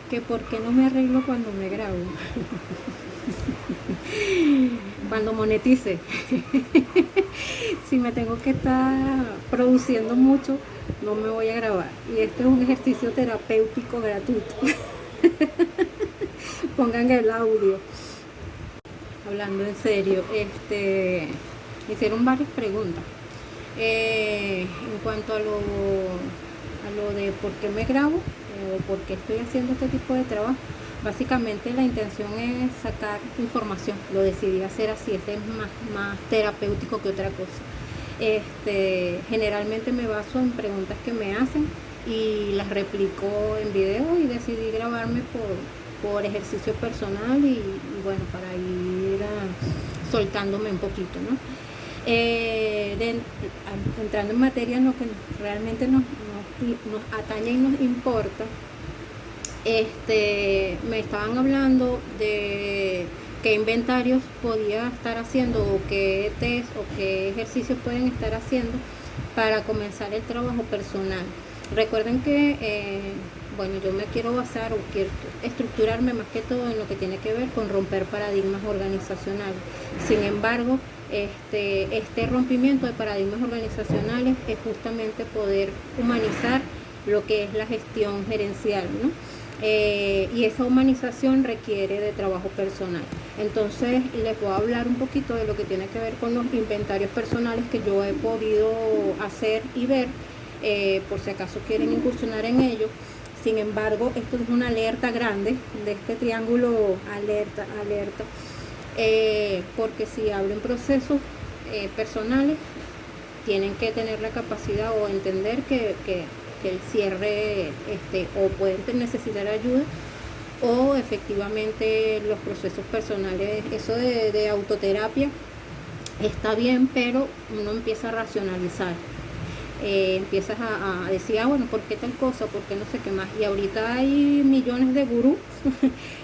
que por qué no me arreglo cuando me grabo, cuando monetice. Si me tengo que estar produciendo mucho, no me voy a grabar. Y este es un ejercicio terapéutico gratuito. Pongan el audio. Hablando en serio, me hicieron varias preguntas. En cuanto a lo de por qué me grabo o por qué estoy haciendo este tipo de trabajo, básicamente la intención es sacar información. Lo decidí hacer así, este es más terapéutico que otra cosa. Generalmente me baso en preguntas que me hacen y las replico en video, y decidí grabarme por ejercicio personal y bueno, para ir soltándome un poquito, ¿no? Entrando en materia en lo que realmente nos atañe y nos importa, me estaban hablando de qué inventarios podía estar haciendo o qué test o qué ejercicios pueden estar haciendo para comenzar el trabajo personal. Recuerden que, bueno, yo me quiero basar o quiero estructurarme más que todo en lo que tiene que ver con romper paradigmas organizacionales. Sin embargo, este rompimiento de paradigmas organizacionales es justamente poder humanizar lo que es la gestión gerencial, ¿no? Y esa humanización requiere de trabajo personal. Entonces les voy a hablar un poquito de lo que tiene que ver con los inventarios personales que yo he podido hacer y ver, por si acaso quieren incursionar en ello. Sin embargo, esto es una alerta grande de este triángulo alerta, porque si hablo en procesos personales, tienen que tener la capacidad o entender que el cierre, o pueden necesitar ayuda, o efectivamente los procesos personales, eso de autoterapia está bien, pero uno empieza a racionalizar. Empiezas a decir, bueno, ¿por qué tal cosa? ¿Por qué no sé qué más? Y ahorita hay millones de gurús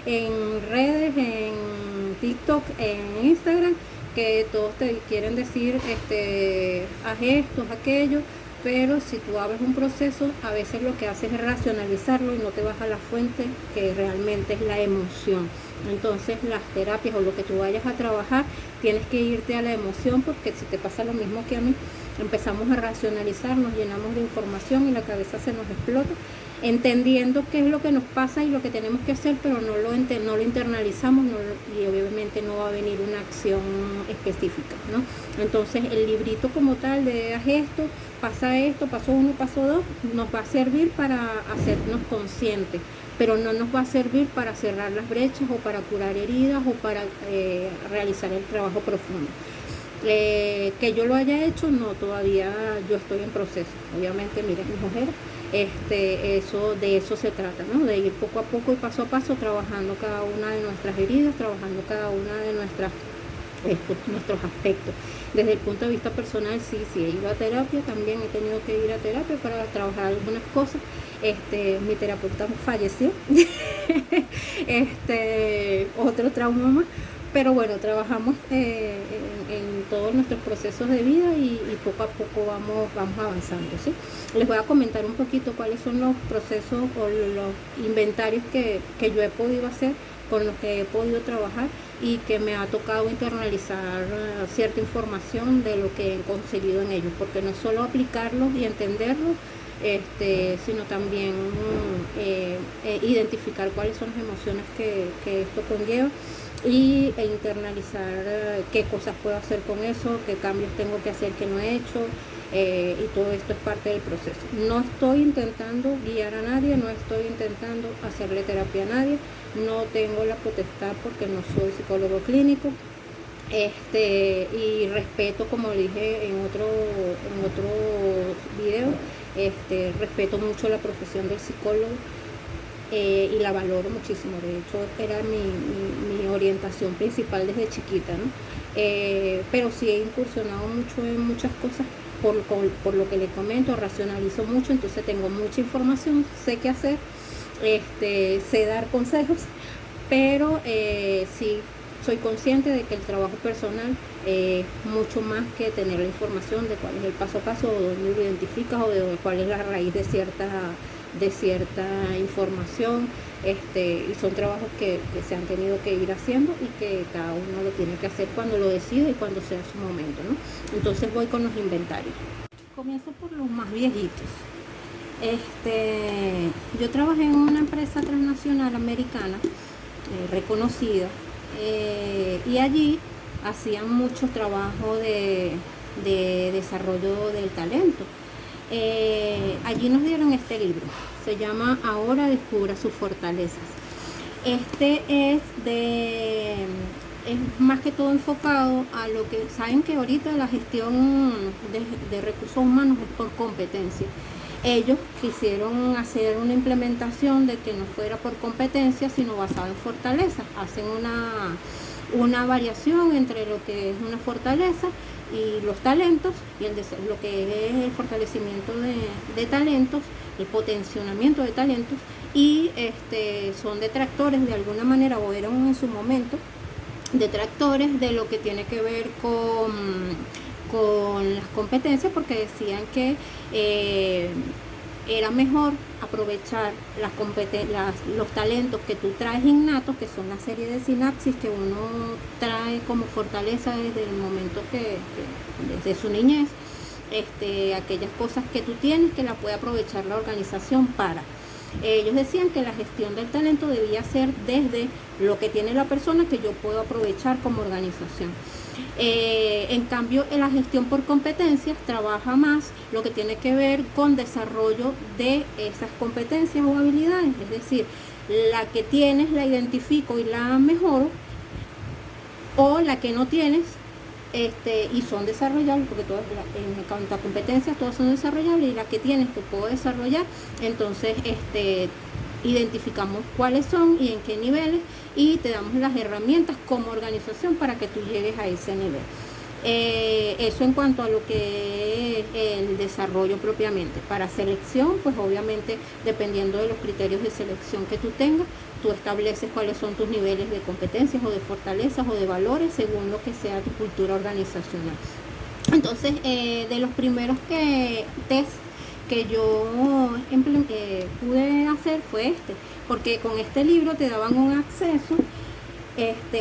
en redes, en TikTok, en Instagram, que todos te quieren decir, haz esto, haz aquello, pero si tú abres un proceso, a veces lo que haces es racionalizarlo y no te vas a la fuente, que realmente es la emoción. Entonces las terapias o lo que tú vayas a trabajar, tienes que irte a la emoción, porque si te pasa lo mismo que a mí, empezamos a racionalizar, nos llenamos de información y la cabeza se nos explota, entendiendo qué es lo que nos pasa y lo que tenemos que hacer, pero no lo internalizamos, y obviamente no va a venir una acción específica, ¿no? Entonces el librito como tal de haz esto, paso 1, paso 2, nos va a servir para hacernos conscientes, pero no nos va a servir para cerrar las brechas o para curar heridas o para realizar el trabajo profundo. Que yo lo haya hecho, no, todavía yo estoy en proceso. Obviamente, miren, mi mujer, de eso se trata, ¿no? De ir poco a poco y paso a paso trabajando cada una de nuestras heridas, trabajando cada una de nuestros aspectos. Desde el punto de vista personal, sí he ido a terapia, también he tenido que ir a terapia para trabajar algunas cosas. Mi terapeuta falleció, otro trauma más. Pero bueno, trabajamos en todos nuestros procesos de vida y poco a poco vamos avanzando, ¿sí? Les voy a comentar un poquito cuáles son los procesos o los inventarios que yo he podido hacer, con los que he podido trabajar y que me ha tocado internalizar cierta información de lo que he conseguido en ellos, porque no es solo aplicarlos y entenderlos, sino también identificar cuáles son las emociones que esto conlleva, e internalizar qué cosas puedo hacer con eso, qué cambios tengo que hacer que no he hecho, y todo esto es parte del proceso. No estoy intentando guiar a nadie, no estoy intentando hacerle terapia a nadie, no tengo la potestad porque no soy psicólogo clínico, y respeto, como dije en otro video, respeto mucho la profesión del psicólogo, y la valoro muchísimo. De hecho, era mi orientación principal desde chiquita, ¿no? Pero sí he incursionado mucho en muchas cosas, por lo que le comento, racionalizo mucho, entonces tengo mucha información, sé qué hacer, sé dar consejos, pero sí soy consciente de que el trabajo personal es mucho más que tener la información de cuál es el paso a paso, o dónde lo identificas, o de cuál es la raíz de de cierta información, y son trabajos que se han tenido que ir haciendo y que cada uno lo tiene que hacer cuando lo decide y cuando sea su momento, ¿no? Entonces voy con los inventarios. Comienzo por los más viejitos. Yo trabajé en una empresa transnacional americana reconocida, y allí hacían mucho trabajo de desarrollo del talento. Allí nos dieron este libro, se llama Ahora descubra sus fortalezas. Es más que todo enfocado a lo que saben que ahorita la gestión de recursos humanos es por competencia. Ellos quisieron hacer una implementación de que no fuera por competencia, sino basada en fortalezas. Hacen una variación entre lo que es una fortaleza y los talentos, y lo que es el fortalecimiento de talentos, el potenciamiento de talentos, y son detractores de alguna manera, o eran en su momento detractores de lo que tiene que ver con las competencias, porque decían que era mejor aprovechar los talentos que tú traes innatos, que son la serie de sinapsis que uno trae como fortaleza desde el momento desde su niñez, aquellas cosas que tú tienes que las puede aprovechar la organización para. Ellos decían que la gestión del talento debía ser desde lo que tiene la persona que yo puedo aprovechar como organización. En cambio, en la gestión por competencias trabaja más lo que tiene que ver con desarrollo de esas competencias o habilidades. Es decir, la que tienes la identifico y la mejoro, o la que no tienes y son desarrollables, porque en cuanto a competencias todas son desarrollables, y las que tienes que puedo desarrollar. Entonces identificamos cuáles son y en qué niveles, y te damos las herramientas como organización para que tú llegues a ese nivel. Eso en cuanto a lo que es el desarrollo propiamente. Para selección, pues obviamente dependiendo de los criterios de selección que tú tengas, tú estableces cuáles son tus niveles de competencias o de fortalezas o de valores según lo que sea tu cultura organizacional. Entonces, de los primeros test que yo pude hacer fue porque con este libro te daban un acceso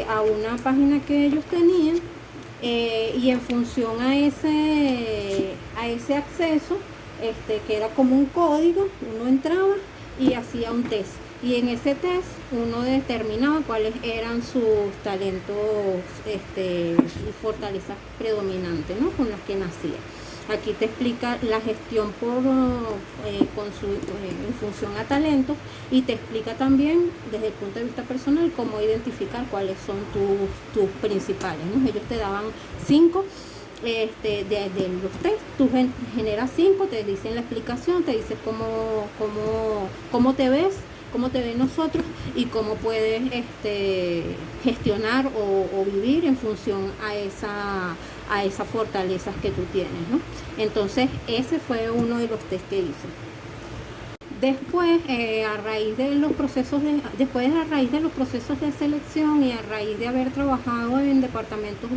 a una página que ellos tenían, y en función a ese acceso, que era como un código, uno entraba y hacía un test, y en ese test uno determinaba cuáles eran sus talentos y fortalezas predominantes, ¿no?, con las que nacía. Aquí te explica la gestión en función a talentos, y te explica también desde el punto de vista personal cómo identificar cuáles son tus principales, ¿no? Ellos te daban 5 de los test, tú generas 5, te dicen la explicación, te dicen cómo te ves, cómo te ven nosotros y cómo puedes gestionar o vivir en función a esas fortalezas que tú tienes, ¿no? Entonces ese fue uno de los test que hice. Después, a raíz de los procesos de selección, y a raíz de haber trabajado en departamentos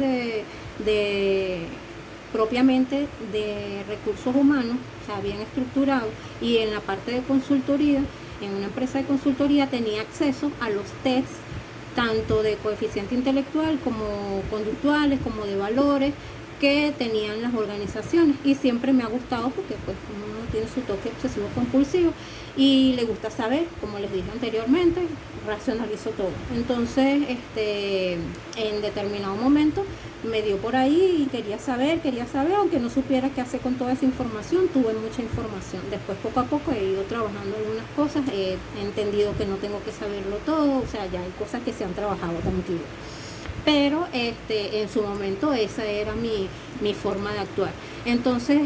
propiamente de recursos humanos, o sea, bien estructurados, y en la parte de consultoría, en una empresa de consultoría tenía acceso a los tests tanto de coeficiente intelectual como conductuales, como de valores, que tenían las organizaciones, y siempre me ha gustado porque pues uno tiene su toque obsesivo compulsivo y le gusta saber, como les dije anteriormente, racionalizo todo. Entonces en determinado momento me dio por ahí y quería saber, aunque no supiera qué hacer con toda esa información. Tuve mucha información. Después poco a poco he ido trabajando algunas cosas, he entendido que no tengo que saberlo todo, o sea, ya hay cosas que se han trabajado contigo. Pero en su momento esa era mi forma de actuar. Entonces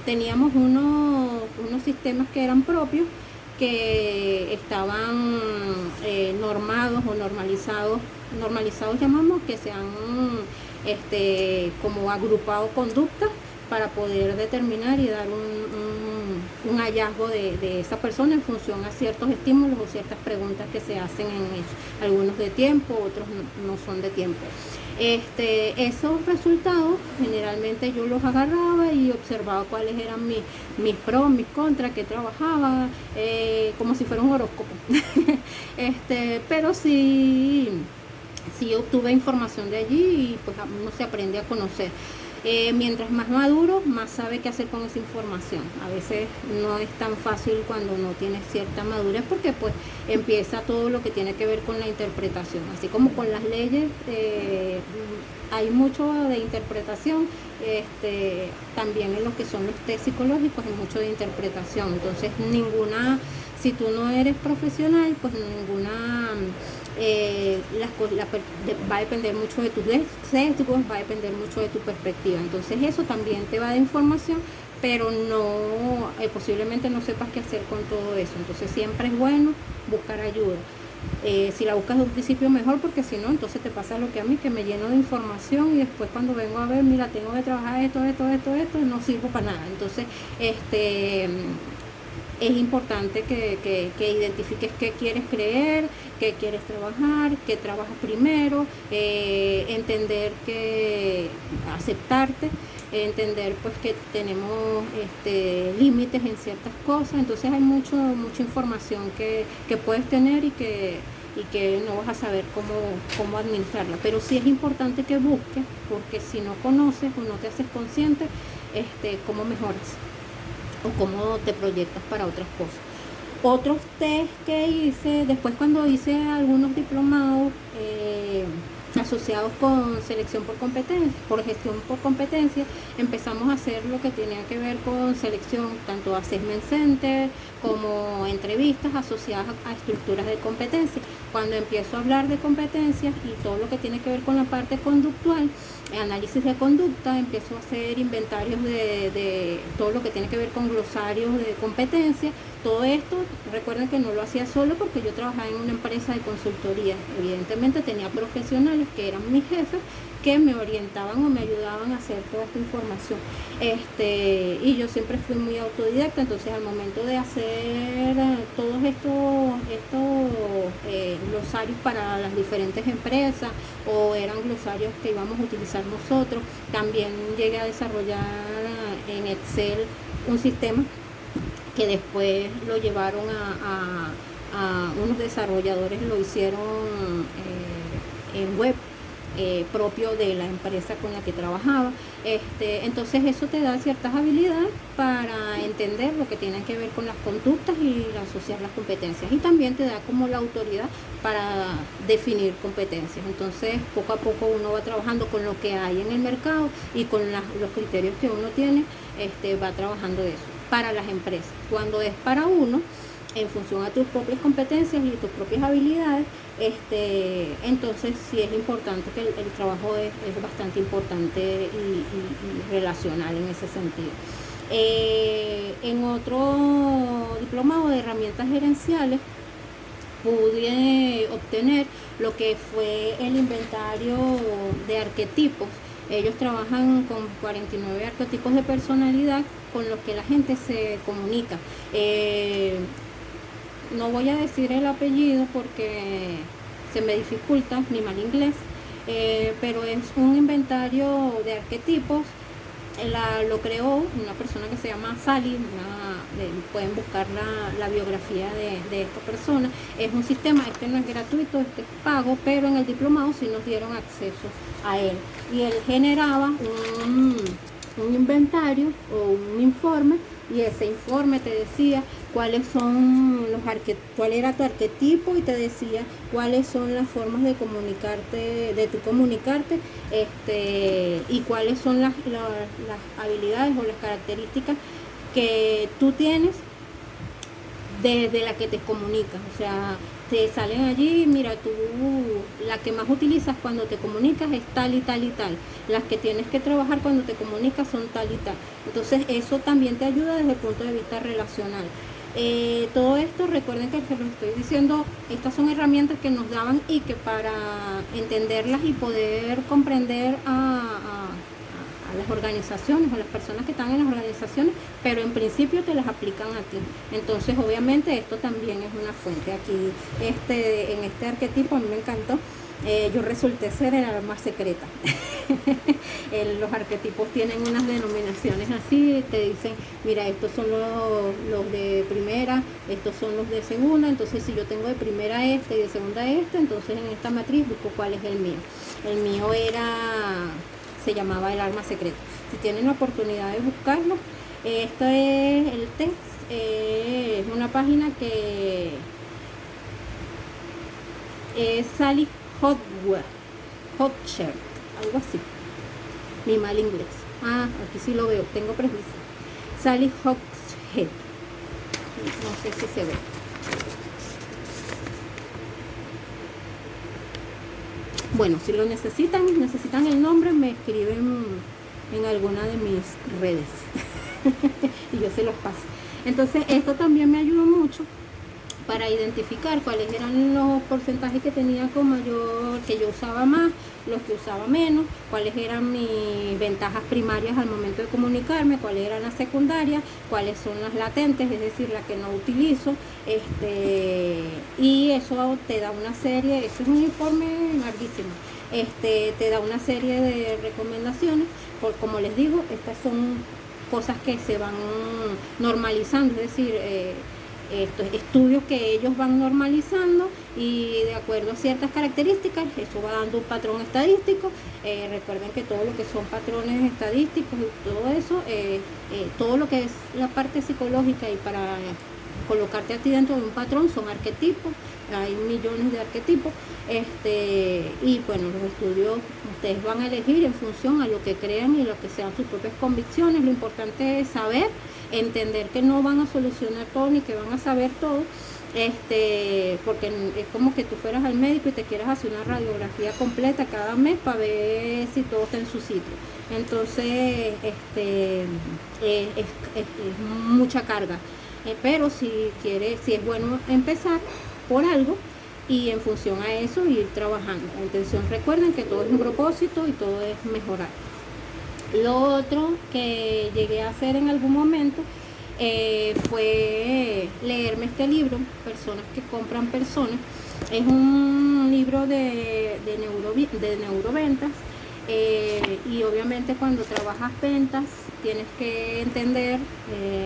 teníamos unos sistemas que eran propios, que estaban normados o normalizados llamamos, que se han como agrupado conductas para poder determinar y dar un hallazgo de esa persona en función a ciertos estímulos o ciertas preguntas que se hacen en eso. Algunos de tiempo, otros no son de tiempo. Esos resultados generalmente yo los agarraba y observaba cuáles eran mis pros, mis contras, que trabajaba, como si fuera un horóscopo. Pero sí obtuve información de allí y pues uno se aprende a conocer. Mientras más maduro, más sabe qué hacer con esa información. A veces no es tan fácil cuando no tienes cierta madurez, porque pues empieza todo lo que tiene que ver con la interpretación. Así como con las leyes, hay mucho de interpretación, también en lo que son los test psicológicos hay mucho de interpretación. Entonces si tú no eres profesional, pues ninguna va a depender mucho de tus sesgos, va a depender mucho de tu perspectiva. Entonces eso también te va a dar información, pero posiblemente no sepas qué hacer con todo eso. Entonces siempre es bueno buscar ayuda. Si la buscas de un principio mejor, porque si no, entonces te pasa lo que a mí, que me lleno de información y después cuando vengo a ver, mira, tengo que trabajar esto, no sirvo para nada. Entonces, es importante que identifiques qué quieres creer, qué quieres trabajar, qué trabajas primero, entender aceptarte, entender pues que tenemos límites en ciertas cosas. Entonces hay mucha información que puedes tener y que no vas a saber cómo administrarla. Pero sí es importante que busques, porque si no conoces o no te haces consciente, cómo mejoras o cómo te proyectas para otras cosas. Otros test que hice, después cuando hice algunos diplomados asociados con selección por competencia, por gestión por competencia, empezamos a hacer lo que tenía que ver con selección, tanto assessment center como entrevistas asociadas a estructuras de competencia. Cuando empiezo a hablar de competencias y todo lo que tiene que ver con la parte conductual, análisis de conducta, empiezo a hacer inventarios de todo lo que tiene que ver con glosarios de competencia. Todo esto, recuerden que no lo hacía solo, porque yo trabajaba en una empresa de consultoría. Evidentemente tenía profesionales que eran mis jefes, que me orientaban o me ayudaban a hacer toda esta información. Y yo siempre fui muy autodidacta. Entonces al momento de hacer todos estos glosarios para las diferentes empresas, o eran glosarios que íbamos a utilizar nosotros, también llegué a desarrollar en Excel un sistema que después lo llevaron a unos desarrolladores, lo hicieron en web, propio de la empresa con la que trabajaba. Entonces eso te da ciertas habilidades para entender lo que tiene que ver con las conductas y asociar las competencias, y también te da como la autoridad para definir competencias. Entonces poco a poco uno va trabajando con lo que hay en el mercado y con los criterios que uno tiene, va trabajando eso para las empresas. Cuando es para uno, en función a tus propias competencias y tus propias habilidades, entonces sí es importante que el trabajo es bastante importante y relacional en ese sentido. En otro diplomado de herramientas gerenciales pude obtener lo que fue el inventario de arquetipos. Ellos trabajan con 49 arquetipos de personalidad con los que la gente se comunica. No voy a decir el apellido porque se me dificulta, mi mal inglés, pero es un inventario de arquetipos. Lo creó una persona que se llama Sally. Pueden buscar la biografía de esta persona. Es un sistema, no es gratuito, es pago, pero en el diplomado sí nos dieron acceso a él. Y él generaba un inventario o un informe, y ese informe te decía cuál era tu arquetipo, y te decía cuáles son las formas de comunicarte, y cuáles son las habilidades o las características que tú tienes desde la que te comunicas. O sea, te salen allí, mira, tú la que más utilizas cuando te comunicas es tal y tal y tal. Las que tienes que trabajar cuando te comunicas son tal y tal. Entonces eso también te ayuda desde el punto de vista relacional. Todo esto, recuerden que se los estoy diciendo, estas son herramientas que nos daban, y que para entenderlas y poder comprender a las organizaciones o las personas que están en las organizaciones, pero en principio te las aplican a ti. Entonces obviamente esto también es una fuente. Aquí en este arquetipo a mí me encantó. Yo resulté ser el arma secreta. Los arquetipos tienen unas denominaciones así, te dicen, mira, estos son los de primera, estos son los de segunda, entonces si yo tengo de primera este y de segunda este, entonces en esta matriz busco cuál es el mío. El mío se llamaba el arma secreta. Si tienen la oportunidad de buscarlo, este es el test, es una página que es Sally Hochschild, algo así. Mi mal inglés. Aquí sí lo veo, tengo prejuicio. Sally Hochschild. No sé si se ve. Bueno, si lo necesitan el nombre, me escriben en alguna de mis redes. Y yo se los paso. Entonces, esto también me ayudó mucho para identificar cuáles eran los porcentajes que tenía con mayor, que yo usaba más, los que usaba menos, cuáles eran mis ventajas primarias al momento de comunicarme, cuáles eran las secundarias, cuáles son las latentes, es decir, las que no utilizo, y eso te da una serie, eso es un informe larguísimo, te da una serie de recomendaciones, como les digo, estas son cosas que se van normalizando, es decir, estos estudios que ellos van normalizando y de acuerdo a ciertas características eso va dando un patrón estadístico. Recuerden que todo lo que son patrones estadísticos y todo eso, todo lo que es la parte psicológica y para colocarte a ti dentro de un patrón son arquetipos, hay millones de arquetipos, y bueno, los estudios ustedes van a elegir en función a lo que crean y lo que sean sus propias convicciones. Lo importante es saber, entender que no van a solucionar todo ni que van a saber todo, porque es como que tú fueras al médico y te quieras hacer una radiografía completa cada mes para ver si todo está en su sitio. Entonces es mucha carga, pero si es bueno empezar por algo y en función a eso ir trabajando. La intención, recuerden que todo es un propósito y todo es mejorar. Lo otro que llegué a hacer en algún momento fue leerme este libro, Personas que compran personas. Es un libro de neuroventas, y obviamente cuando trabajas ventas tienes que entender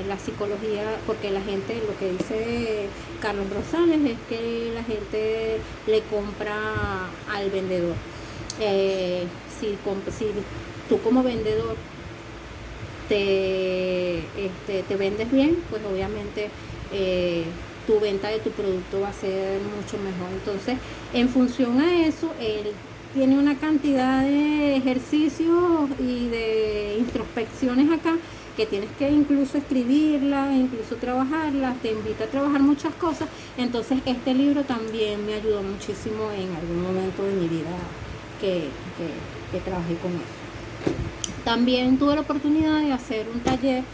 la psicología, porque la gente, lo que dice Carlos Rosales es que la gente le compra al vendedor. Si tú como vendedor te vendes bien, pues obviamente tu venta de tu producto va a ser mucho mejor. Entonces, en función a eso, él tiene una cantidad de ejercicios y de introspecciones acá que tienes que incluso escribirlas, incluso trabajarlas, te invita a trabajar muchas cosas. Entonces este libro también me ayudó muchísimo en algún momento de mi vida que trabajé con eso. También tuve la oportunidad de hacer un taller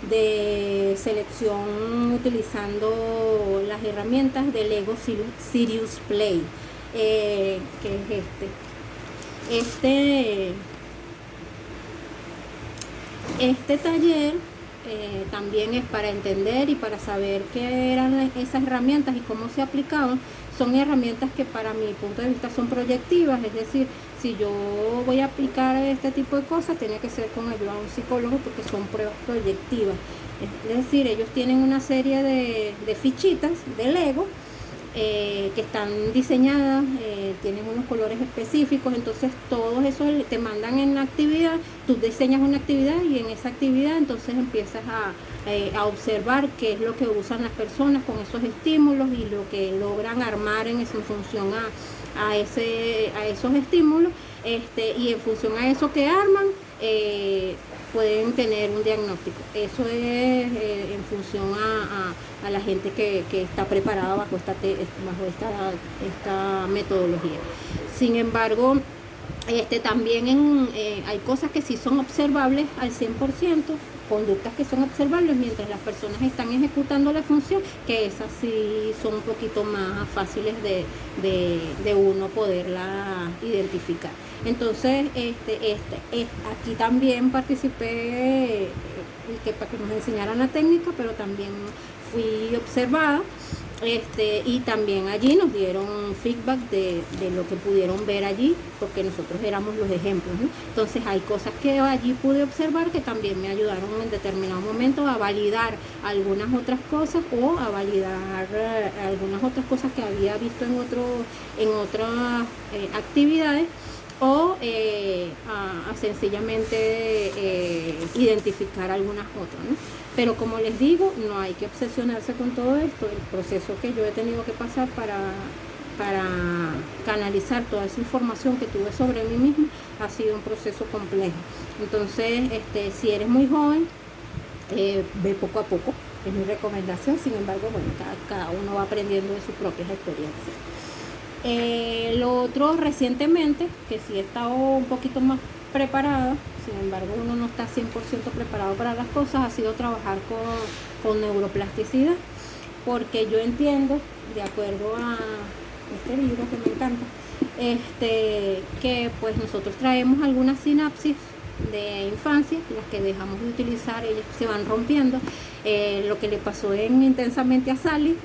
de selección utilizando las herramientas del Lego Serious Play, que es este taller también es para entender y para saber qué eran esas herramientas y cómo se aplicaban. Son herramientas que para mi punto de vista son proyectivas, es decir, si yo voy a aplicar este tipo de cosas, tiene que ser con ayuda de un psicólogo porque son pruebas proyectivas. Es decir, ellos tienen una serie de fichitas de Lego que están diseñadas, tienen unos colores específicos, entonces todos esos te mandan en la actividad, tú diseñas una actividad y en esa actividad entonces empiezas a observar qué es lo que usan las personas con esos estímulos y lo que logran armar en función a esos estímulos, y en función a eso que arman, pueden tener un diagnóstico. Eso es en función a la gente que está preparada bajo esta metodología. Sin embargo, También hay cosas que sí son observables al 100%, conductas que son observables mientras las personas están ejecutando la función, que esas sí son un poquito más fáciles de uno poderla identificar. Entonces, aquí también participé para que nos enseñaran la técnica, pero también fui observada. Y también allí nos dieron feedback de lo que pudieron ver allí, porque nosotros éramos los ejemplos, ¿no? Entonces hay cosas que allí pude observar que también me ayudaron en determinado momento a validar algunas otras cosas o a validar algunas otras cosas que había visto en otras actividades, o a sencillamente identificar algunas otras, ¿no? Pero como les digo, no hay que obsesionarse con todo esto. El proceso que yo he tenido que pasar para canalizar toda esa información que tuve sobre mí misma ha sido un proceso complejo. Entonces, si eres muy joven, ve poco a poco, es mi recomendación. Sin embargo, bueno, cada uno va aprendiendo de sus propias experiencias. Lo otro, recientemente, que sí he estado un poquito más preparada, sin embargo uno no está 100% preparado para las cosas, ha sido trabajar con neuroplasticidad, porque yo entiendo, de acuerdo a este libro que me encanta, que pues nosotros traemos algunas sinapsis de infancia, las que dejamos de utilizar, ellas se van rompiendo. Lo que le pasó en Intensamente a Sally,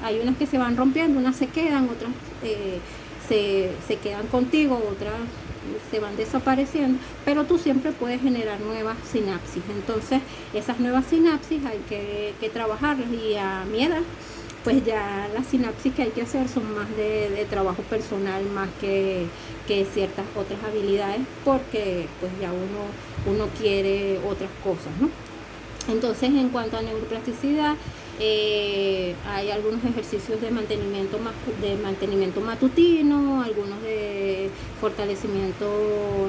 hay unas que se van rompiendo, unas se quedan, otras se quedan contigo, otras se van desapareciendo, pero tú siempre puedes generar nuevas sinapsis. Entonces esas nuevas sinapsis hay que trabajarlas, y a mi edad pues ya las sinapsis que hay que hacer son más de trabajo personal, más que ciertas otras habilidades, porque pues ya uno quiere otras cosas, ¿no? Entonces, en cuanto a neuroplasticidad, hay algunos ejercicios de mantenimiento matutino, algunos de fortalecimiento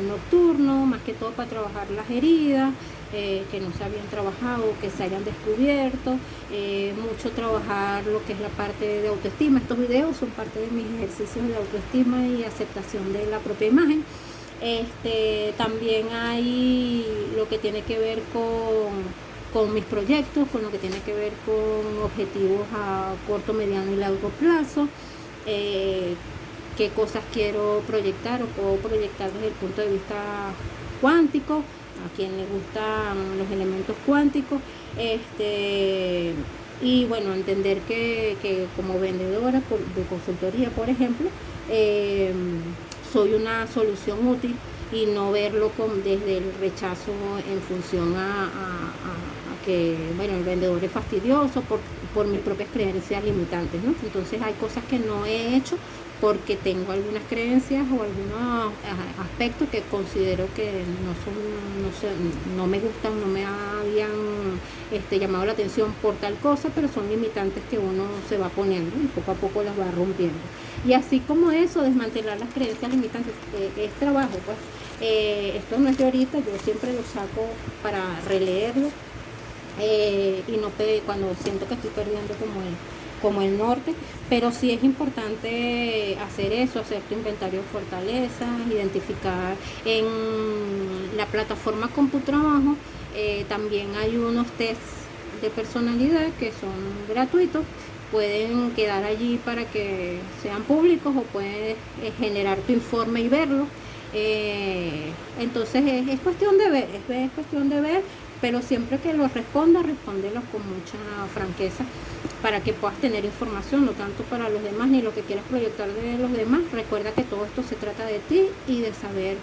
nocturno, más que todo para trabajar las heridas que no se habían trabajado, que se hayan descubierto, mucho trabajar lo que es la parte de autoestima. Estos videos son parte de mis ejercicios de autoestima y aceptación de la propia imagen. También hay lo que tiene que ver con mis proyectos, con lo que tiene que ver con objetivos a corto, mediano y largo plazo, qué cosas quiero proyectar o puedo proyectar desde el punto de vista cuántico, a quien le gustan los elementos cuánticos, y bueno, entender que como vendedora de consultoría, por ejemplo, soy una solución útil, y no verlo desde el rechazo en función a que, bueno, el vendedor es fastidioso por mis propias creencias limitantes, ¿no? Entonces hay cosas que no he hecho porque tengo algunas creencias o algunos aspectos que considero que no me gustan, no me habían llamado la atención por tal cosa, pero son limitantes que uno se va poniendo y poco a poco las va rompiendo. Y así como eso, desmantelar las creencias limitantes, es trabajo, pues. Esto no es de ahorita, yo siempre lo saco para releerlo, y no cuando siento que estoy perdiendo como el norte, pero sí es importante hacer eso, hacer tu inventario de fortalezas, identificar en la plataforma CompuTrabajo. También hay unos tests de personalidad que son gratuitos, pueden quedar allí para que sean públicos, o puedes generar tu informe y verlo. Entonces es cuestión de ver, es cuestión de ver, pero siempre que los respóndelos con mucha franqueza, para que puedas tener información, no tanto para los demás ni lo que quieras proyectar de los demás. Recuerda que todo esto se trata de ti y de saber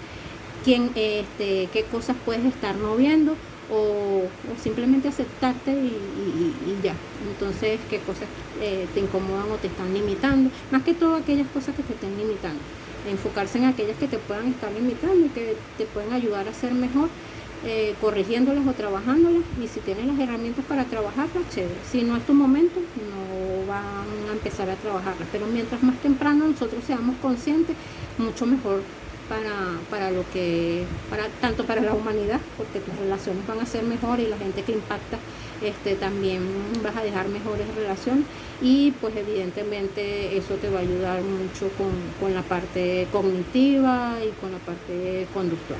qué cosas puedes estar no viendo, o simplemente aceptarte y ya. Entonces, qué cosas te incomodan o te están limitando, más que todo aquellas cosas que te estén limitando, enfocarse en aquellas que te puedan estar limitando y que te pueden ayudar a ser mejor, corrigiéndolas o trabajándolas. Y si tienes las herramientas para trabajarlas, chévere. Si no es tu momento, no van a empezar a trabajarlas, pero mientras más temprano nosotros seamos conscientes, mucho mejor para lo que, tanto para la humanidad, porque tus relaciones van a ser mejores y la gente que impacta también vas a dejar mejores relaciones, y pues evidentemente eso te va a ayudar mucho con la parte cognitiva y con la parte conductual.